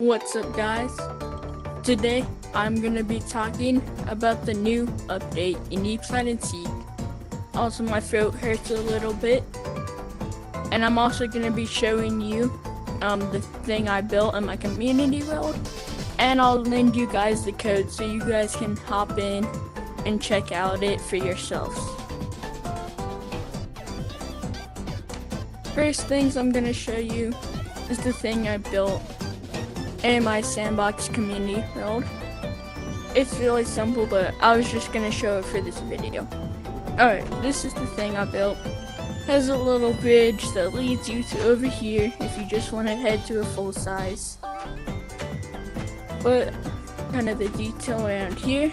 What's up, guys? Today I'm gonna be talking about the new update in Yeep Hide and Seek. Also, my throat hurts a little bit, and I'm also gonna be showing you the thing I built in my community world, and I'll lend you guys the code so you guys can hop in and check out it for yourselves. First things I'm gonna show you is the thing I built in my sandbox community world. It's really simple, but I was just gonna show it for this video. Alright, this is the thing I built. Has a little bridge that leads you to over here if you just want to head to a full size. But kind of the detail around here,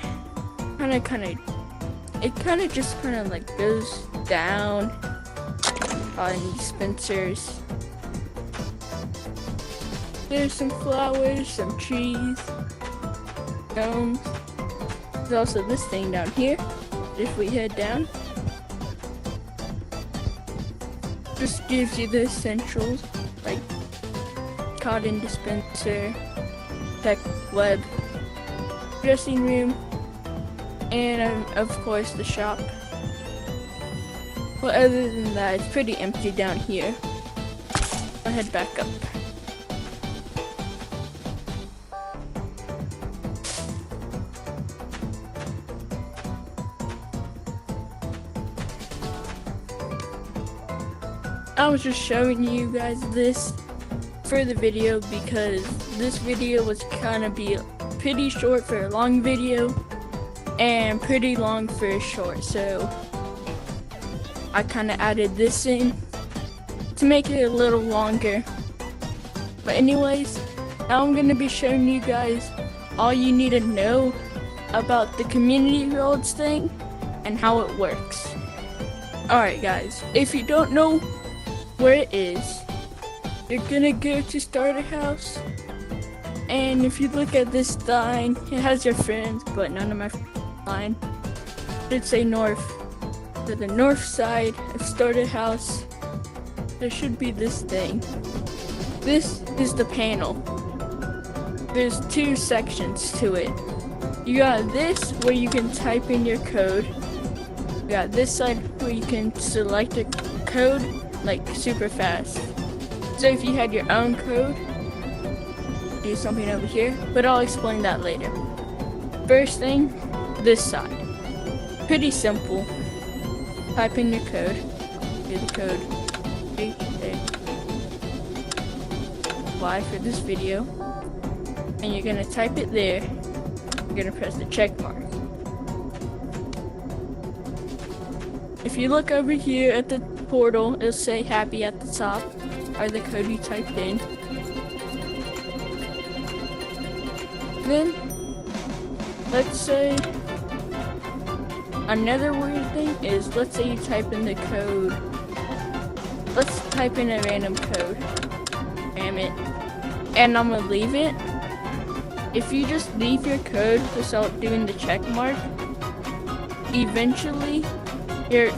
it just like goes down on dispensers. There's some flowers, some trees, domes. There's also this thing down here. If we head down, just gives you the essentials like cotton dispenser, tech web, dressing room, and of course the shop. But other than that, it's pretty empty down here. I'll head back up. I was just showing you guys this for the video because this video was gonna be pretty short for a long video and pretty long for a short, so I kind of added this in to make it a little longer. But anyways, now I'm gonna be showing you guys all you need to know about the community worlds thing and how it works. Alright guys, if you don't know where it is, you're gonna go to starter house, and if you look at this sign, it has your friends, but none of my friends. It should say north. To the north side of starter house, there should be this thing. This is the panel. There's two sections to it. You got this where you can type in your code. You got this side where you can select a code like super fast. So if you had your own code, do something over here, but I'll explain that later. First thing, this side. Pretty simple. Type in your code. Do the code. Apply for this video. And you're gonna type it there. You're gonna press the check mark. If you look over here at the portal, it'll say happy at the top, or the code you typed in. Then, let's say, another weird thing is, let's say you type in the code. Let's type in a random code. Damn it. And I'm gonna leave it. If you just leave your code without doing the check mark, eventually, your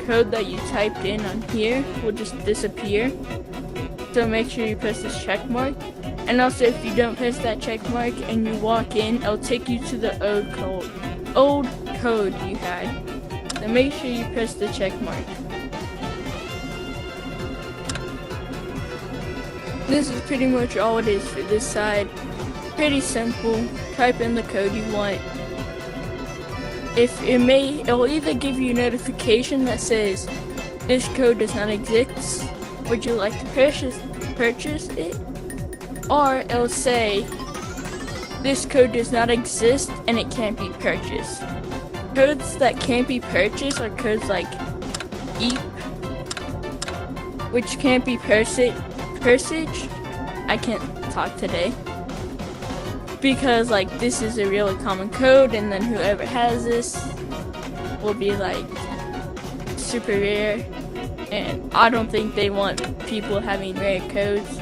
code that you typed in on here will just disappear. So make sure you press this check mark. And also, if you don't press that check mark and you walk in, it'll take you to the old code you had. So make sure you press the check mark. This is pretty much all it is for this side. Pretty simple. Type in the code you want. It'll either give you a notification that says this code does not exist, would you like to purchase it, or it'll say this code does not exist and it can't be purchased. Codes that can't be purchased are codes like yeep, which can't be persage. I can't talk today. Because this is a really common code, and then whoever has this will be super rare, and I don't think they want people having rare codes.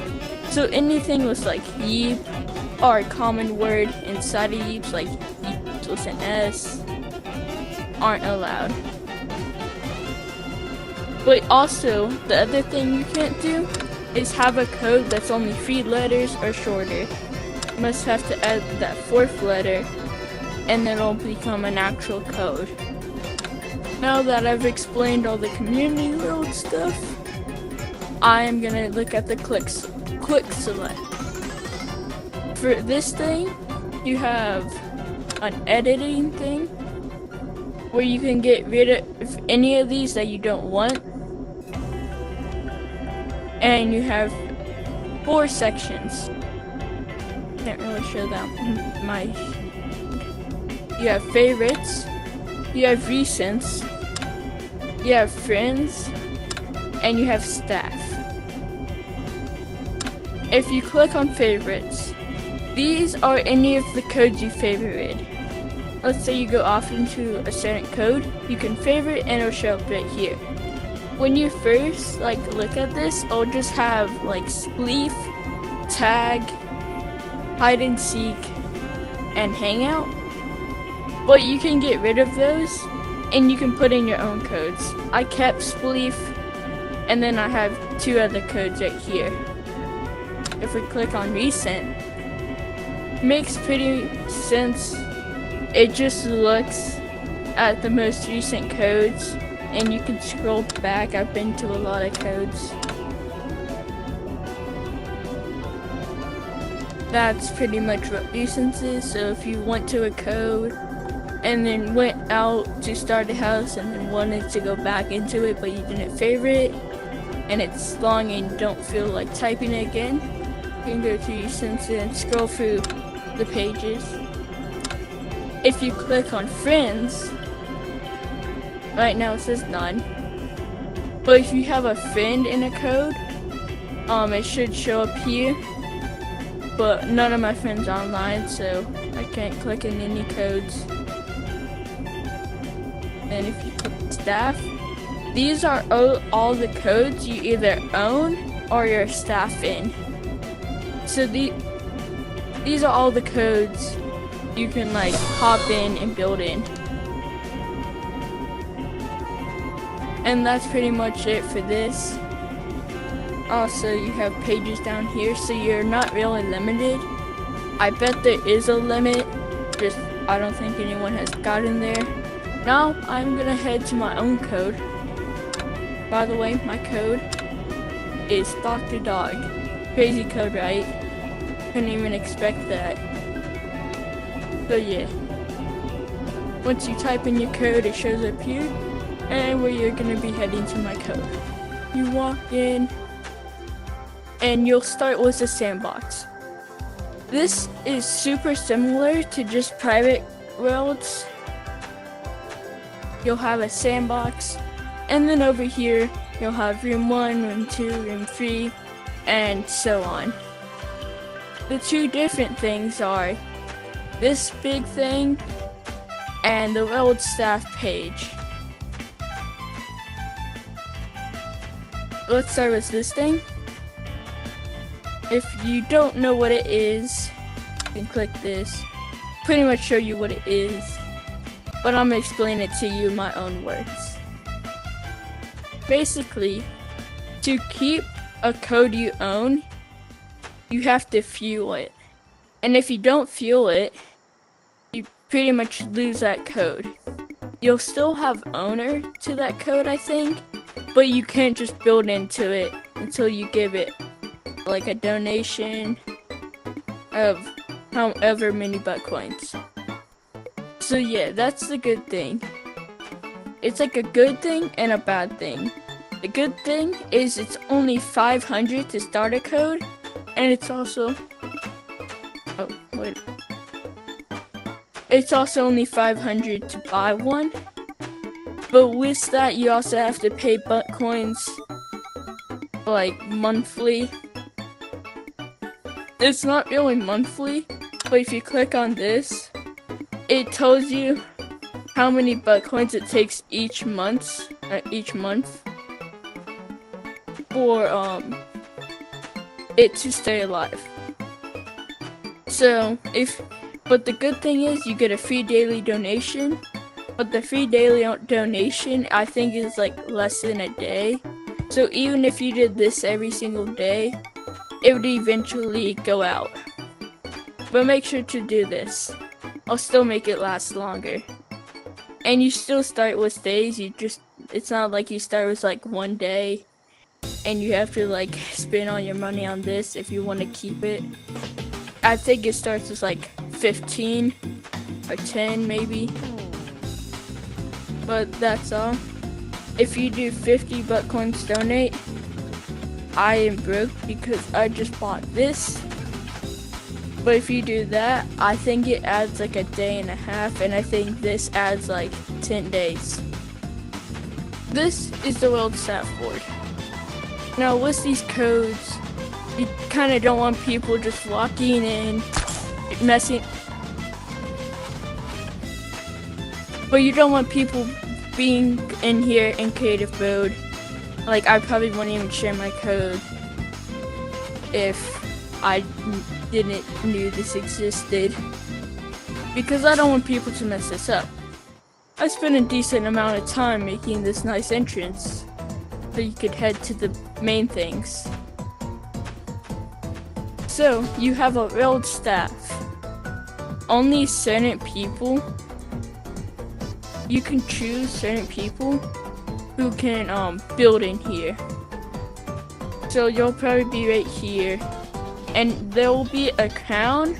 So anything with yeep or a common word inside of yeeps, like yeeps with an S, aren't allowed. But also, the other thing you can't do is have a code that's only 3 letters or shorter. You must have to add that 4th letter, and then it'll become an actual code. Now that I've explained all the community world stuff, I am gonna look at the quick select. For this thing, you have an editing thing where you can get rid of any of these that you don't want, and you have 4 sections. Can't really show that you have favorites, you have recents, you have friends, and you have staff. If you click on favorites, these are any of the codes you favorited. Let's say you go off into a certain code, you can favorite and it'll show up right here. When you first look at this, it'll just have spleef, tag, hide and seek, and hangout. But you can get rid of those and you can put in your own codes. I kept spleef, and then I have 2 other codes right here. If we click on recent, makes pretty sense. It just looks at the most recent codes, and you can scroll back. I've been to a lot of codes. That's pretty much what recents is. So if you went to a code and then went out to start a house and then wanted to go back into it but you didn't favorite and it's long and you don't feel like typing it again, you can go to recents and scroll through the pages. If you click on friends, right now it says none, but if you have a friend in a code, it should show up here, but none of my friends are online, so I can't click in any codes. And if you click staff, these are all the codes you either own or you're staff in. So these are all the codes you can hop in and build in. And that's pretty much it for this. Also, you have pages down here, so you're not really limited. I bet there is a limit, just I don't think anyone has gotten there. Now I'm gonna head to my own code. By the way, my code is Dr. Dog. Crazy code, right? Couldn't even expect that. So yeah, once you type in your code, it shows up here, and where you're gonna be heading to my code. You walk in, and you'll start with the sandbox. This is super similar to just private worlds. You'll have a sandbox, and then over here, you'll have room 1, room 2, room 3, and so on. The 2 different things are this big thing and the world staff page. Let's start with this thing. If you don't know what it is, you can click this. Pretty much show you what it is, but I'm gonna explain it to you in my own words. Basically, to keep a code you own, you have to fuel it. And if you don't fuel it, you pretty much lose that code. You'll still have owner to that code, I think, but you can't just build into it until you give it a donation of however many Bitcoins. So yeah, that's the good thing. It's a good thing and a bad thing. The good thing is it's only 500 to start a code, and it's also it's also only 500 to buy one. But with that, you also have to pay Bitcoins monthly. It's not really monthly, but if you click on this, it tells you how many Bitcoins it takes each month for it to stay alive. So but the good thing is you get a free daily donation, but the free daily donation I think is less than a day. So even if you did this every single day, it would eventually go out. But make sure to do this. I'll still make it last longer. And you still start with days, it's not like you start with like 1 day and you have to like spend all your money on this if you want to keep it. I think it starts with like 15 or 10 maybe. But that's all. If you do 50 butt coins donate, I am broke because I just bought this. But if you do that, I think it adds like a day and a half, and I think this adds like 10 days. This is the world stat board. Now with these codes, you kind of don't want people just walking in, messing. But you don't want people being in here in creative mode. Like I probably wouldn't even share my code if I didn't knew this existed, because I don't want people to mess this up. I spent a decent amount of time making this nice entrance so you could head to the main things. So you have a railed staff. Only certain people, you can choose certain people who can build in here. So you'll probably be right here, and there will be a crown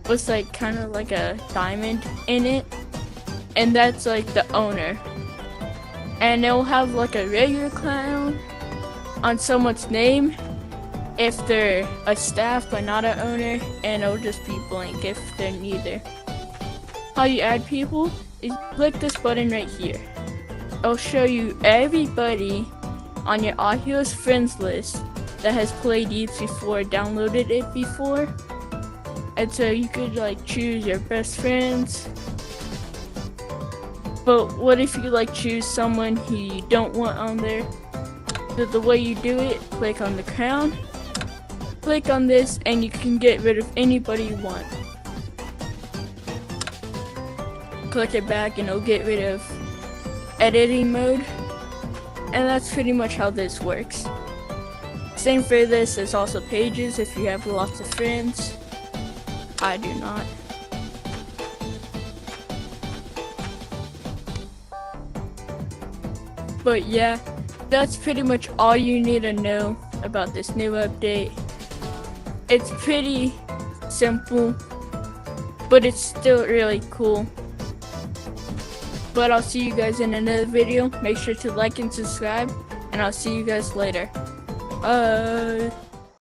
with like kind of like a diamond in it, and that's like the owner. And it will have like a regular crown on someone's name if they're a staff but not an owner, and it'll just be blank if they're neither. How you add people is click this button right here. It'll show you everybody on your Oculus friends list that has played Yeep before, downloaded it before. And so you could like choose your best friends. But what if you like choose someone who you don't want on there? So the way you do it, click on the crown, click on this, and you can get rid of anybody you want. Click it back and it'll get rid of editing mode. And that's pretty much how this works. Same for this, there's also pages if you have lots of friends. I do not. But yeah, that's pretty much all you need to know about this new update. It's pretty simple, but it's still really cool. But I'll see you guys in another video. Make sure to like and subscribe, and I'll see you guys later. Bye.